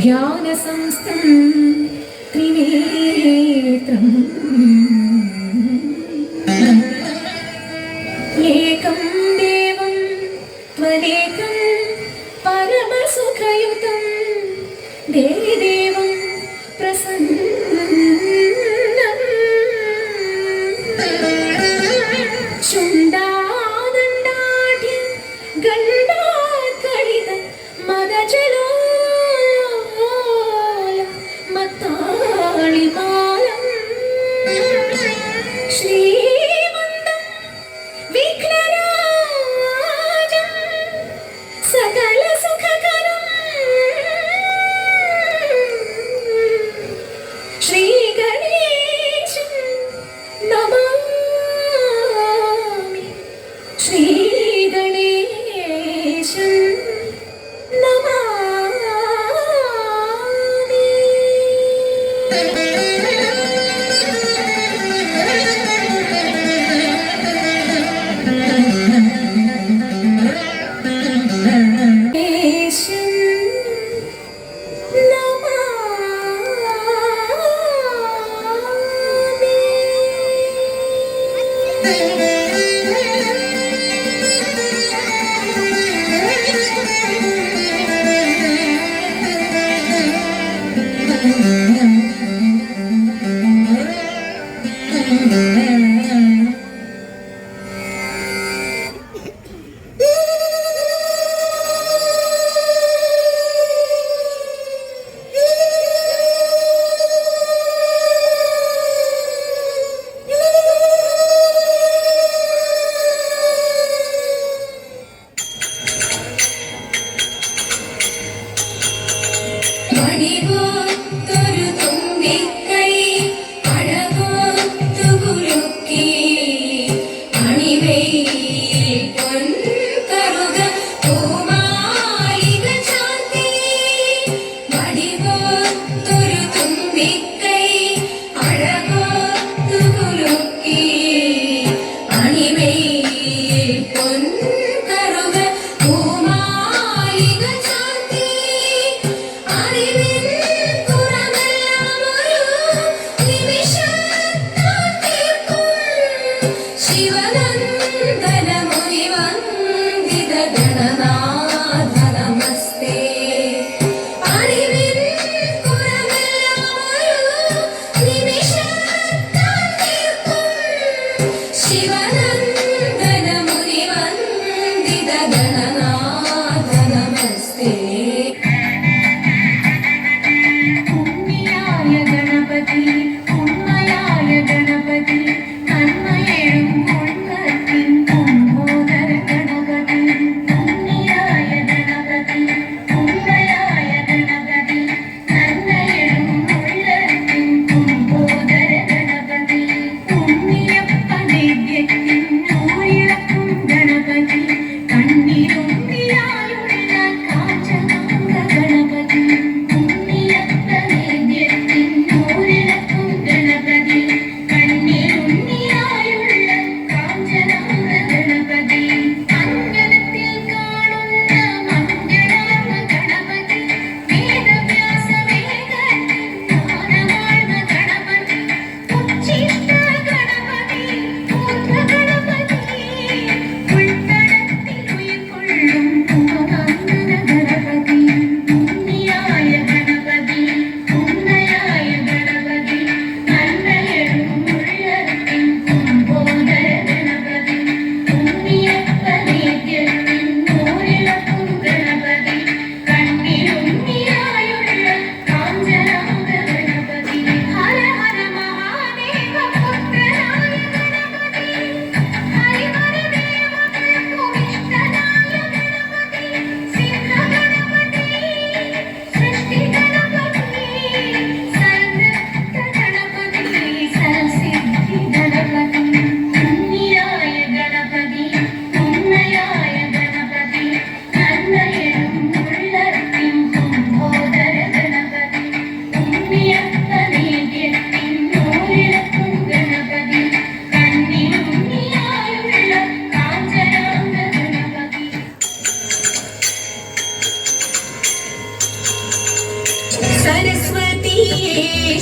ध्यानसंस्थं त्रिनेत्रम् एकं देवं त्वमेकं परमसुखयुतं देवं प्रसन्नं शुण्डादण्डाढ्य गण्डाकलित मदजलोल मत्ताळिमालं श्रीमन्तं विघ्नराजं सकलसुखकरं श्रीगणेशं नमामि श्रीगणेशं नमामि।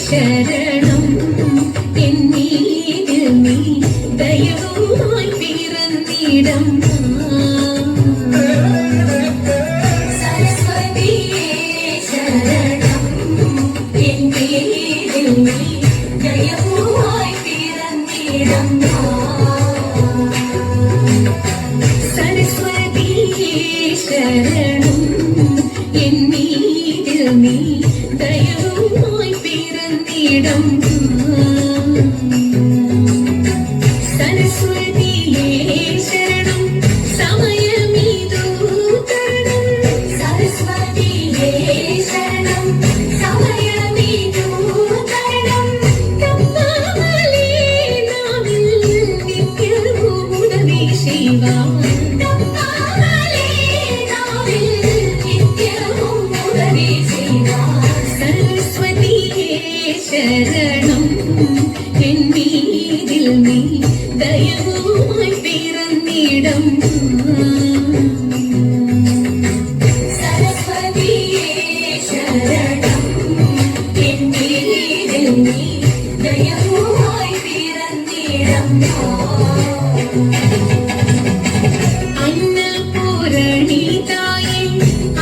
ശരണം എന്നീതിൽ നീ ദയവുമായി പിറന്നിടം സരസ്വതിയേ ശരണം എന്നീതിൽ നീ ദയവുമായി പിറന്നിടം സരസ്വതിയേ ശരണം എന്നീതിൽ നീ ദയവുമായി പിറന്നിടം സരസ്വതിയേ ശരണം സമയമിതു തരണം സരസ്വതിയേ ശരണം സമയമിതു തരണം തപ്പാമലേ നാവിൽ നിത്യഭൂതവേ ശിവ തപ്പാമലേ നാവിൽ നിത്യഭൂതവേ ശിവ സരസ്വതിയേ ശരണം എന്നീതിൽ നീ ദയവുമായി പിറന്നിടം സരസ്വതിയേ ശരണം എന്നീതിൽ നീ ദയവുമായി പിറന്നിടം അന്നപൂരണിതായേ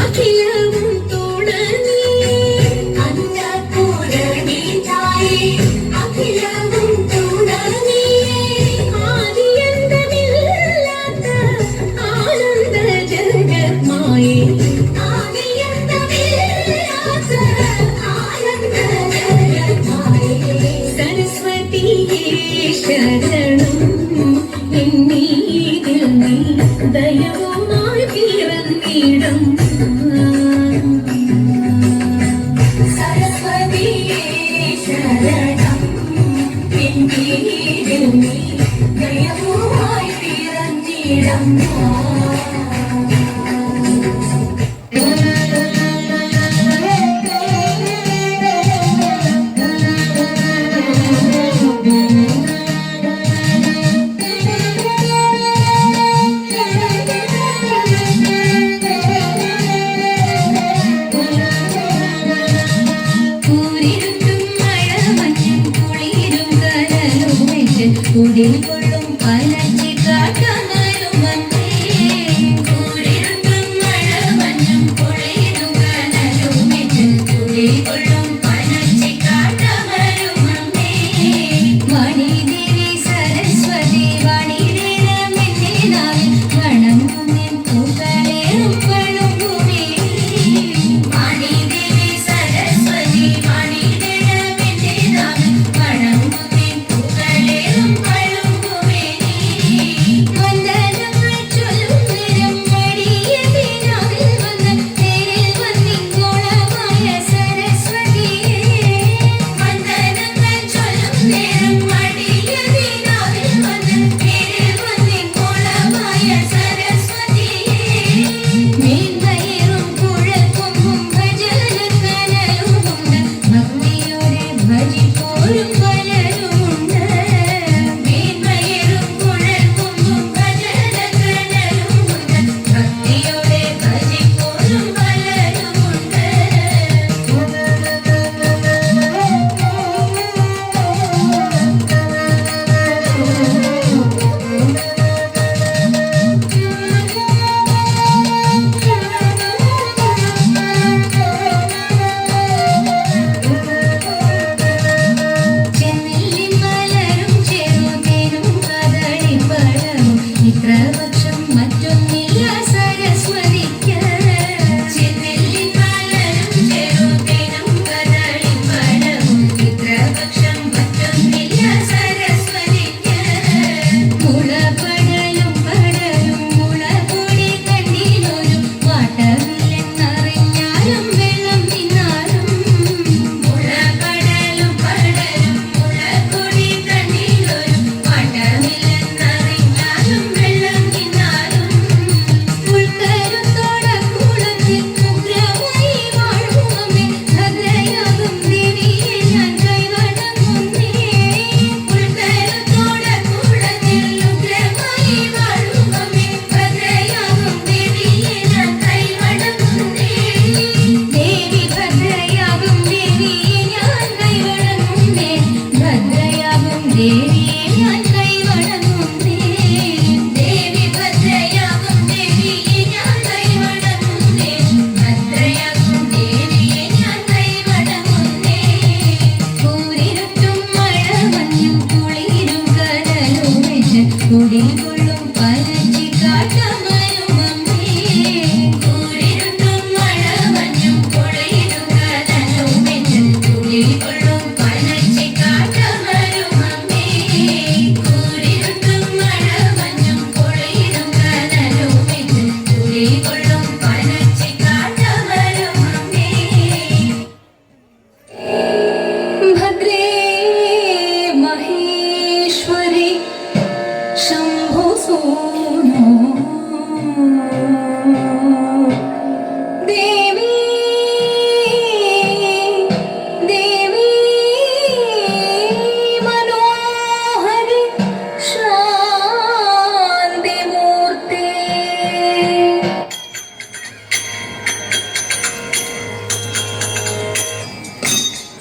അഖിലവും തുണനീ അന്നപൂരണിതായേ അഖിലവും തുണനീ ആദിയന്തമില്ലാത്ത ആനന്ദ ജഗന്മായേ ആദിയന്തമില്ലാത്ത ആനന്ദ ജഗന്മായേ സരസ്വതിയേ ശരണം എന്നീതിൽ നീ ദയവുമായി പിറന്നിടം സരസ്വതിയേ ശരണം എന്നീതിൽ നീ ദയവുമായി പിറന്നിടം കുടിൽ കൊള്ളും പലച്ചി കാട്ടമരും വന്നേ കൂടിരുട്ടും മഴ മഞ്ഞും കുളിരും കനലും വെച്ച് കുടിൽ കൊള്ളും പലച്ചി കാട്ടമരും വന്നേ മണിദേവി സരസ്വതി വണിരമെന്നെ നാവിൽ വണങ്ങുമെൻ പൂക്കളേറും പളുങ്കുമേ മണിദേവി സരസ്വതി വണിരമെന്നെ നാവിൽ വണങ്ങുമെൻ പൂക്കളേറും വന്ദനങ്ങൾ ചൊല്ലും നിരം വടിയ ദിനാവിൽ വന്ന് നേരിൽ വന്നിങ്കോളമായ സരസ്വതി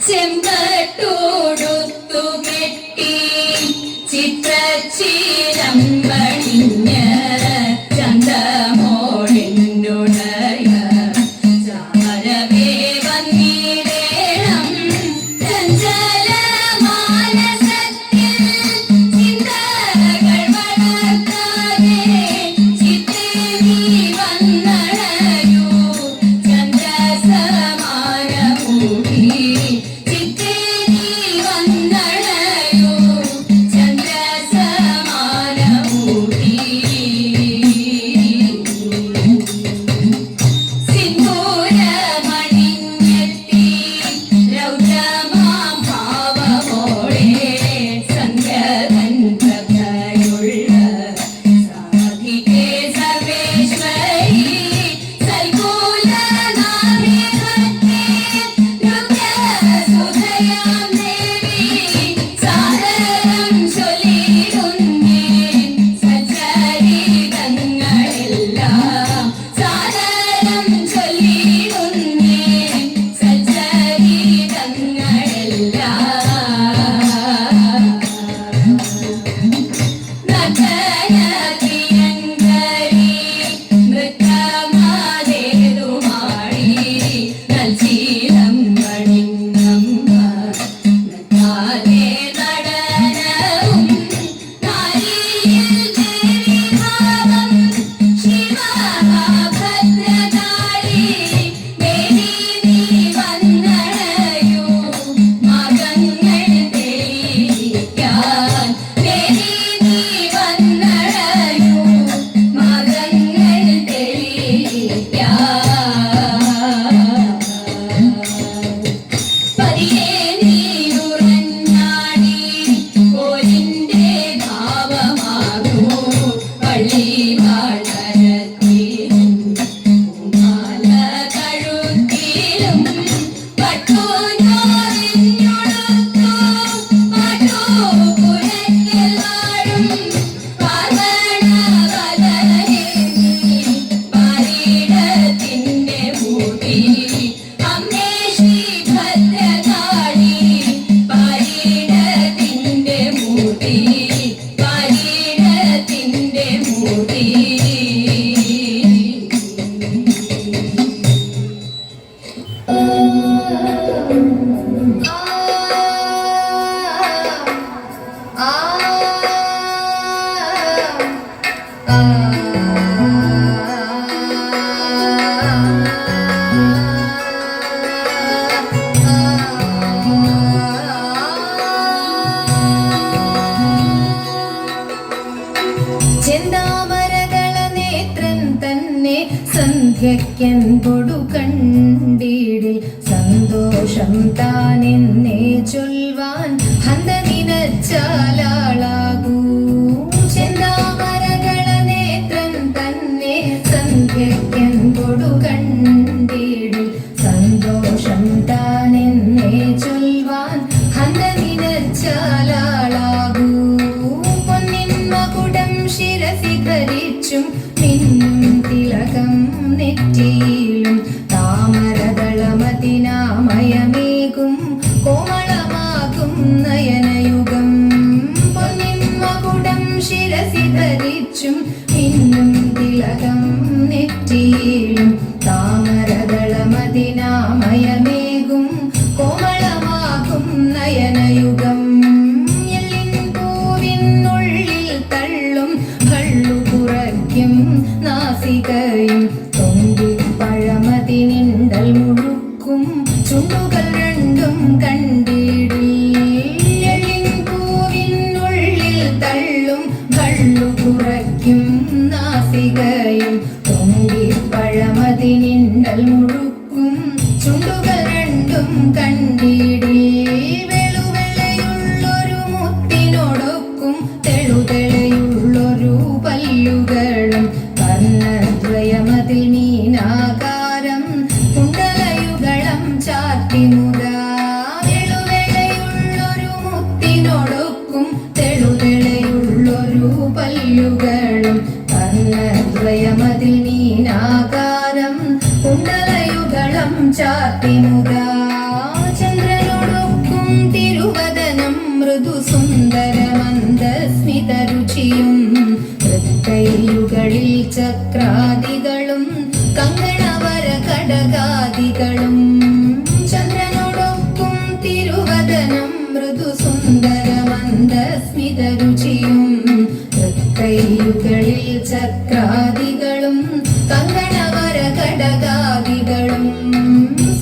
ചെമ്പട്ടോടുത്തു കെട്ടി ചിത്രച്ചിരമ്പണിഞ്ഞ് ചന്തമോളിനുടയ ചാരവേ വന്നിടേണം ചഞ്ചല മാനസത്തിൽ ചിന്തകൾ വളർത്താതെ ചിത്തേ നീ വന്നണയൂ ചന്ദ്രസമാനമൂടി ചിത്തേ നീ വന്നണയൂ ചന്ദ്രസമാനമൂടി സിന്ദൂരമണിഞ്ഞെത്തി രൗദ്രമാം ഭാവമോടെ സന്ധ്യതൻ പ്രഭയുള്ള സാധികേ സർവേശ്വരി സൽകുലനാമികത്തെ രുദ്രസുധയാം ദേവി സാദരം ചൊല്ലിടുന്നേ സച്ചരിതങ്ങളെല്ലാം സാദരം ചൊല്ലിടുന്നേ സച്ചരിതങ്ങളെല്ലാം നർത്തനപ്രിയങ്കരി നൃത്തമാതേതുമാടി നൽചീലം വണിങ്ങമ്മ നൃത്താതെ നടനവും നാരിയിൽ ദേവിഭാവം ശിവഭദ്രകാളി ദേവി നീ വന്നണയൂ മകങ്ങൾ തെളിയിക്കാൻ ദേവി നീ വന്നണയൂ മകങ്ങൾ തെളിയിക്കാൻ പതിയെ നീയുറഞ്ഞാടി കോലിന്റെ ഭാവമാകൂ പള്ളി വാഴത്തിലും പൂമാല കഴുത്തിലും പട്ടുനോറിഞ്ഞുടുത്തു പാട്ടുപുരയ്ക്കൽ വാഴും പാർവണവദനേ നീ പാരിടത്തിന്റെ മൂടി അമ്മേ ശ്രീഭദ്രകാളി പാരിടത്തിന്റെ മൂടി പാരിടത്തിന്റെ മൂടി ചെന്താമരകള നേത്രൻ തന്നെ സന്ധ്യയ്ക്കൻ കൊടു കണ്ടിടിൽ സന്തോഷം താനെന്നേ ചൊൽവാൻ ഹന്ത നിനച്ചാലാളാകൂ ചെന്താമരകള നേത്രൻ തന്നെ സന്ധ്യയ്ക്കൻ കൊടു കണ്ടിടിൽ സന്തോഷം താനെന്നേ ചൊൽവാൻ ഹന്ത നിനച്ചാലാളാകൂ പൊന്നിൻ മകുടം ശിരസി ധരിച്ചും മിന്നും തിലകം നെറ്റിയിലും താമരദളമതിനാമയമേകും കോമളമാകും നയനയുഗം പൊന്നിൻ മകുടം ശിരസി ധരിച്ചും മിന്നും തിലകം നെറ്റിയിലും താമരദളമതിനാമയമേകും കോമളമാകും നയനയുഗം എല്ലിൻ പൂവിനുള്ളിൽ തള്ളും കള്ളു കുറയ്ക്കും നാസികയും തൊണ്ടിപ്പഴമതിനിണ്ടൽ മുഴുക്കും ചുണ്ടുകൾ രണ്ടും കണ്ടിടിൽ എല്ലിൻ പൂവിനുള്ളിൽ തള്ളും കള്ളു കുറയ്ക്കും നാസികയും തൊണ്ടിപ്പഴമതിനിണ്ടൽ മുഴുക്കും ചുണ്ടുകൾ രണ്ടും കണ്ടിടിൽ വെളുവെളയുള്ളൊരു മുത്തിനോടൊക്കും തെളുതെളയുള്ളൊരു പല്ലുകളും കർണദ്വയമതിൽ മീനാകാരം കുണ്ടലയുഗളം ചാർത്തിമുതാ വെളുവെളയുള്ളൊരു മുത്തിനോടൊക്കും തെളുതെളയുള്ളൊരു പല്ലുകളും കർണദ്വയമതിൽ മീനാകാരം കുണ്ടലയുഗളം ചാർത്തിമുതാ ചന്ദ്രനോടു തൃക്കൈയുകളിൽ ചക്രാദികളും കങ്കണവര കടകാദികളും ചന്ദ്രനോടൊപ്പം തിരുവദനം മൃദു സുന്ദര മന്ദസ്മിത രുചിയും തൃക്കൈയുകളിൽ ചക്രാദികളും കങ്കണവര കടകാദികളും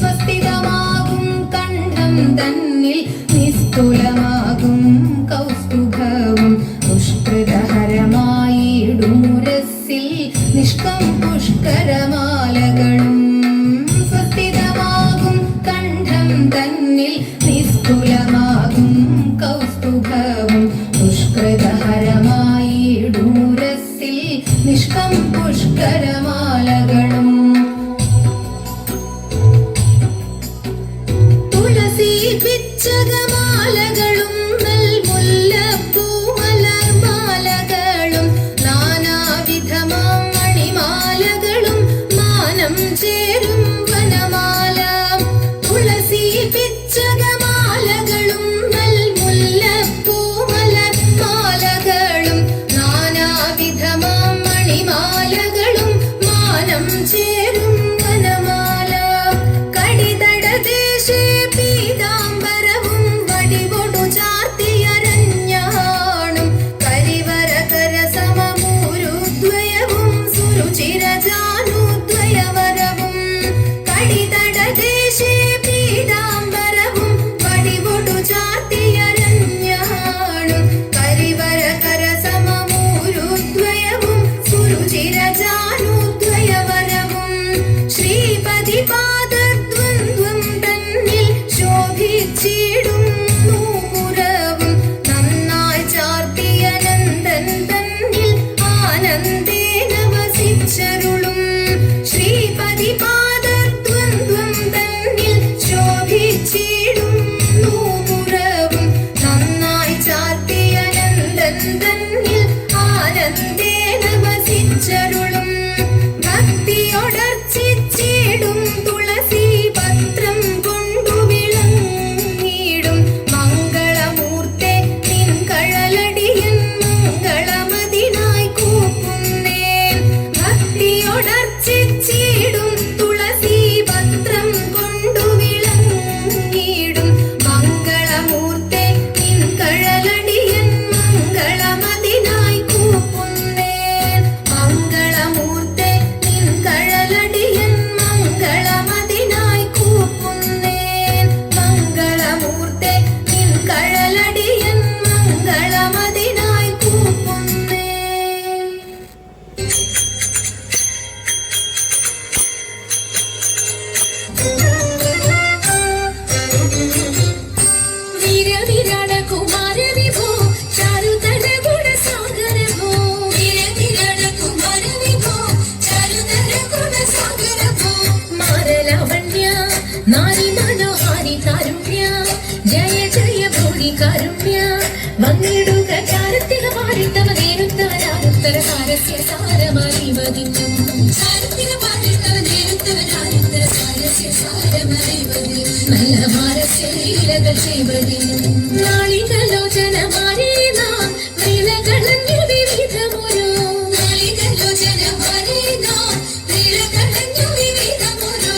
സ്വസ്തിതമാകും കണ്ഠം തന്നിൽ നിസ്തുലമാകും കൗസ്തുഭവും പുഷ്കൃതഹരമായിടുമുരസ്സിൽ നിഷ്കം പുഷ്കരമാലകളും സ്വസ്തിതമാകും കണ്ഠം തന്നിൽ നിസ്തുലമാകും കൗസ്തുഭവും പുഷ്കൃതഹരമായിടുമുരസ്സിൽ നിഷ്കം പുഷ്കരമാലകളും തുളസി പിച്ചകമാലകളും നൽമുല്ലപ്പൂമലർമാലകളും നാനാവിധമാം മണിമാലകളും മാനം ചേരും വനമാല തുളസി പിച്ചകമാലകളും നൽമുല്ലപ്പൂമലർമാലകളും നാനാവിധമാം മണിമാലകളും മാനം ചേരും വനമാല കടിതടദേശേ പീതാംബരവും വടിവൊടു ചാർത്തിയരഞ്ഞാണും കരിവരകര സമമൂരുദ്വയവും സുരുചിരജാനുദ്വയവരവും കടിതടദേശേ പീതാംബരവും വടിവൊടു ചാർത്തിയരഞ്ഞാണും കരിവരകര സമമൂരുദ്വയവും സുരുചിരജാനുദ്വയവരവും ശ്രീപതി പാദദ്വന്ദ്വം തന്നിൽ ശോഭിച്ചിടും നൂപുരവും നന്നായി ചാർത്തിയ നന്ദൻ തന്നിൽ ആനന്ദേന വസിച്ചരുളും ശ്രീപതി പാദദ്വന്ദ്വം തന്നിൽ ശോഭിച്ചിടും നൂപുരവും നന്നായി ചാർത്തിയ നന്ദൻ തന്നിൽ ആനന്ദേന വസിച്ചരുളും ഭക്തിയോടർച്ചിച്ചിടും തുളസി പത്രം കൊണ്ടു വിളങ്ങിടും മംഗളമൂർത്തെ നിൻ കഴലടിയൻ മംഗളമതിനായി കൂപ്പുന്നേൻ ഭക്തിയോടർച്ചിച്ചിടും തുളസി പത്രം കൊണ്ടു വിളങ്ങിടും മംഗളമൂർത്തെ നിൻ കഴലടിയൻ മംഗളമതിനായി കൂപ്പുന്നേൻ മംഗളമൂർത്തെ നിൻ കഴലടിയൻ മംഗളമതിനായി കൂപ്പുന്നേൻ മംഗളമൂർത്തെ നിൻ കഴലടിയൻ മംഗളമതിനായി കൂപ്പുന്നേൻ വീരവിരാട കുമാര വിഭോ ചാരുതര ഗുണസാഗര ഭോ വീരവിരാട കുമാര വിഭോ ചാരുതര ഗുണസാഗര ഭോ മാരലാവണ്യ നാരി മനോഹാരി കാരുണ്യ ജയ ജയ ഭൂരി കാരുണ്യ വന്നിടുക ചാരത്തിക പാരിത്തവ നേരുത്തവരാരുത്തര സാരസ്യ സാരമറിവതിന്നും ചാരത്തിക പാരിത്തവ നേരുത്തവരാരുത്തര സാരസ്യ സാരമറിവതിന്നും നല്ല മാരസ്യ ലീലകൾ ചെയ്വതിനും നാളികലോചന മാരീന നീലകളഞ്ഞു വിവിധമൊരു നാളികലോചന മാരീന നീലകളഞ്ഞു വിവിധമൊരു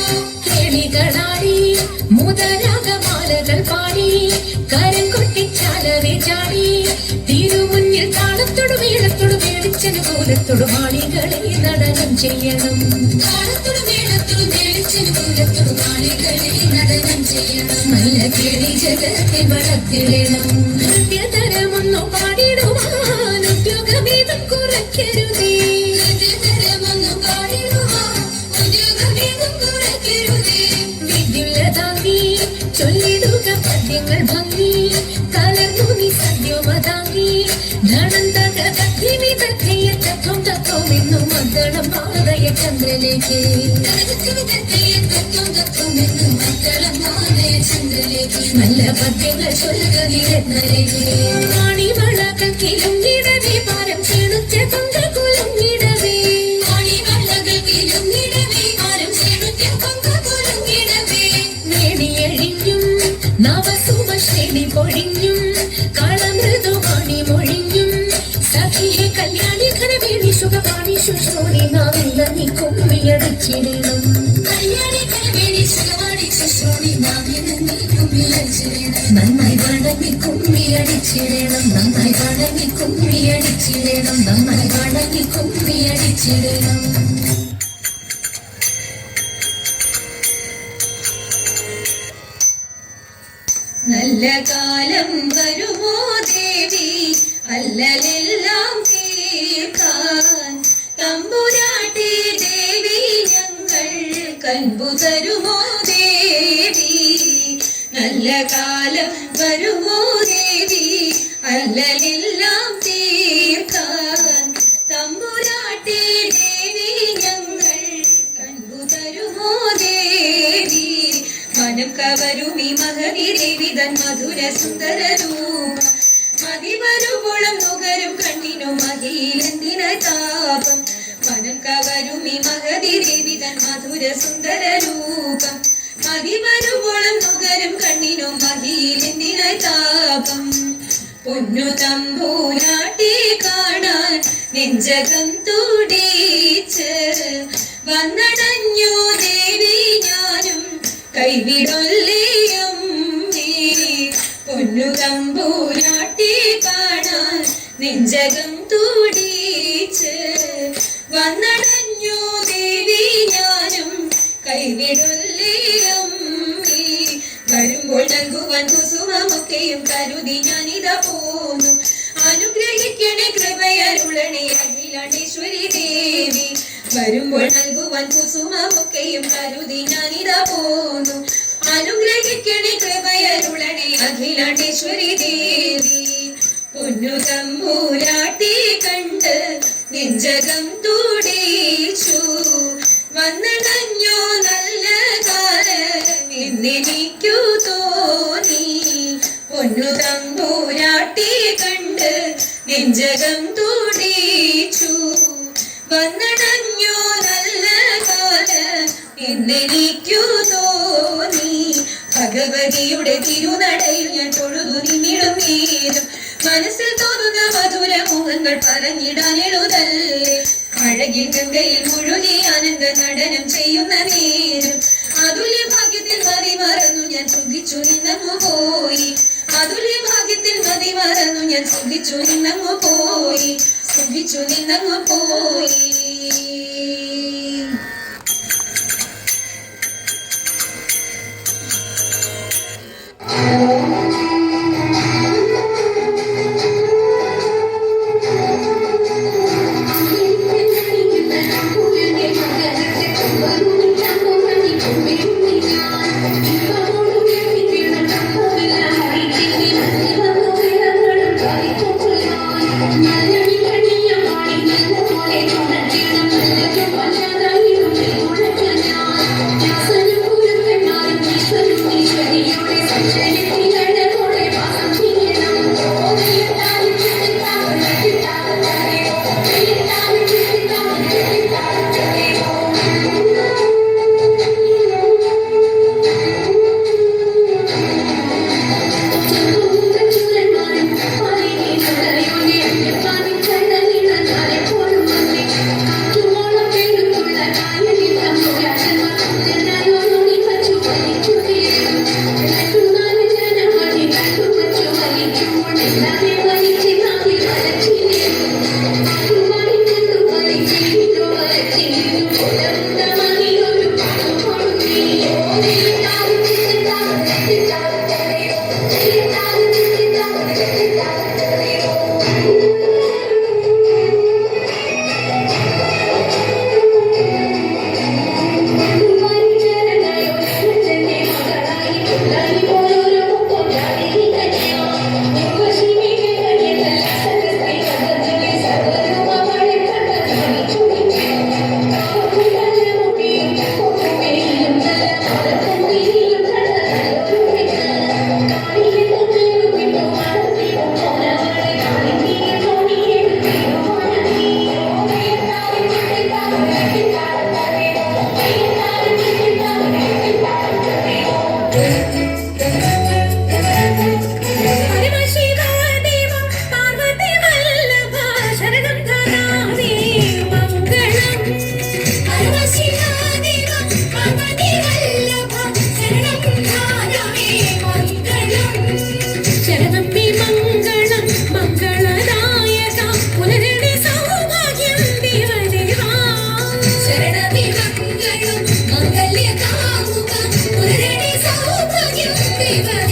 കേളികളാടി മുതരാഗമാലകൾ പാടി കരം കൊട്ടിച്ചാലവേ ചാടി തിരുമുന്നിൽ താളത്തോട് മേളത്തോട് മേടിച്ചന് കൂലത്തോട് മാളികളെ നടനം ചെയ്യണം താളത്തോട് മേളത്തോട് മേടിച്ചന് കൂലത്തോട് മാളികളെ നടനം ചെയ്യണം നല്ല കേളി ജഗത്തെ വളർത്തിടണം നൃത്യതരമൊന്നു പാടിടുവാൻ ഉദ്യോഗഭേദം കുറയ്ക്കരുതേ നൃത്യതരമൊന്നു പാടിടുവാൻ ഉദ്യോഗഭേദം കുറയ്ക്കരുതേ വിദ്യുല്ലതാങ്ങി ചൊല്ലിടുക പദ്യങ്ങൾ ഭംഗി കലർന്നു നീ സദ്യോമതാങ്ങി ധനന്തക തദ്ധിമിതദ്ധിയ തത്വം തത്വമെന്നും മദ്ദളം മാതയ ചന്ദ്രലേക്ക് തത്വമെന്നും മദ്ദളം മാതയ ചന്ദ്രലേക്ക് നല്ല പദ്യങ്ങൾ ചൊല്ലുക നിരന്നരകേ മാണിവളകൾക്കിലും ഇടവേ പാരം ക്ഷീണിച്ച കൊങ്കകുലം ഇടവേ മാണിവളകൾക്കിലും ഇടവേ പാരം ക്ഷീണിച്ച കൊങ്കകുലം ഇടവേ നേടിയഴിഞ്ഞും നവസുമശ്രേണി പൊഴിഞ്ഞും കളമൃദുവാണി മൊഴിഞ്ഞും സഖിയെ കല്യാണി ഘനവേണി സുഖ അടിച്ചിടണം കല്യാണി കൽവേണി സുഖവാടി ശുശ്രൂണി നാവിന് നീ കുമ്മിയടിച്ചിടണം നന്നായി വണങ്ങി കുമ്മിയടിച്ചിടണം നന്നായി വണങ്ങി കുമ്മിയടിച്ചിടണം നന്നായി വണങ്ങി കുമ്മിയടിച്ചിടണം നല്ല കാലം വരുമോ ദേവി അല്ലലെല്ലാം തീർക്കാൻ തമ്പുരാട്ടി ദേവി ഞങ്ങൾ കൻപു തരുമോ ദേവി നല്ല കാലം വരുമോ ദേവി അല്ലലെല്ലാം തീർക്കാൻ തമ്പുരാട്ടി ദേവി ഞങ്ങൾ കൻപു തരുമോ ദേവി മനം കവരുമി മഹതി ദേവി തൻ മധുര സുന്ദരരൂപ മതിവരുവോളം നുകരും കണ്ണിനു മതിയിലെന്തിന താപം മനം കവരുമി മഹതി ദേവി തൻ മധുര സുന്ദരരൂപം മതിവരുവോളം നുകരും കണ്ണിനു മതിയിലെന്തിന താപം പൊന്നു തമ്പൂരാട്ടി കാണാൻ നെഞ്ചകം തുടിച്ച് വന്നടഞ്ഞു ദേവി ഞാനും കൈവിടൊല്ലിയും പൊന്നു തമ്പൂരാട്ടി കാണാൻ നെഞ്ചകം തുടിച്ച് വന്നടഞ്ഞു ദേവി ഞാനും കൈവിടൊല്ലിയും വരുമ്പോൾ നൽകുവാൻ കുസുമമൊക്കെയും കരുതി ഞാനിതാ പോന്നു അനുഗ്രഹിക്കണേ കൃപയരുളണേ അഖിലാണ്ടേശ്വരി ദേവി വരുമ്പോൾ നൽകുവാൻ കുസുമമൊക്കെയും കരുതി ഞാനിതാ പോന്നു അനുഗ്രഹിക്കണേ കൃപയരുളണേ അഖിലാണ്ടേശ്വരി ദേവി പൊന്നു തമ്പൂരാട്ടി കണ്ട് നെഞ്ചകം തുടിച്ചു വന്നടഞ്ഞോ നല്ല കാലം എന്നെനിക്കു തോന്നി പൊന്നു തമ്പൂരാട്ടി കണ്ട് നെഞ്ചകം തുടിച്ചു വന്നടഞ്ഞോ നല്ല കാലം എന്നെനിക്കു തോന്നി ഭഗവതിയുടെ തിരുനടയിൽ ഞാൻ തൊഴുതു നിന്നിടും നേരം മനസ്സിൽ തോന്നുന്ന മധുര മുഖങ്ങൾ പറഞ്ഞിടാൻ എഴുതല്ലേ അഴകിൽ ഗംഗയിൽ മുഴുകി ആനന്ദ നടനം ചെയ്യുന്ന നേരം അതുല്യ ഭാഗ്യത്തിൽ മതി മറന്നു ഞാൻ സുഖിച്ചു നിന്നങ്ങു പോയി അതുല്യ ഭാഗ്യത്തിൽ മതി മറന്നു ഞാൻ സുഖിച്ചു നിന്നങ്ങു പോയി സുഖിച്ചു നിന്നങ്ങു പോയി ശിവ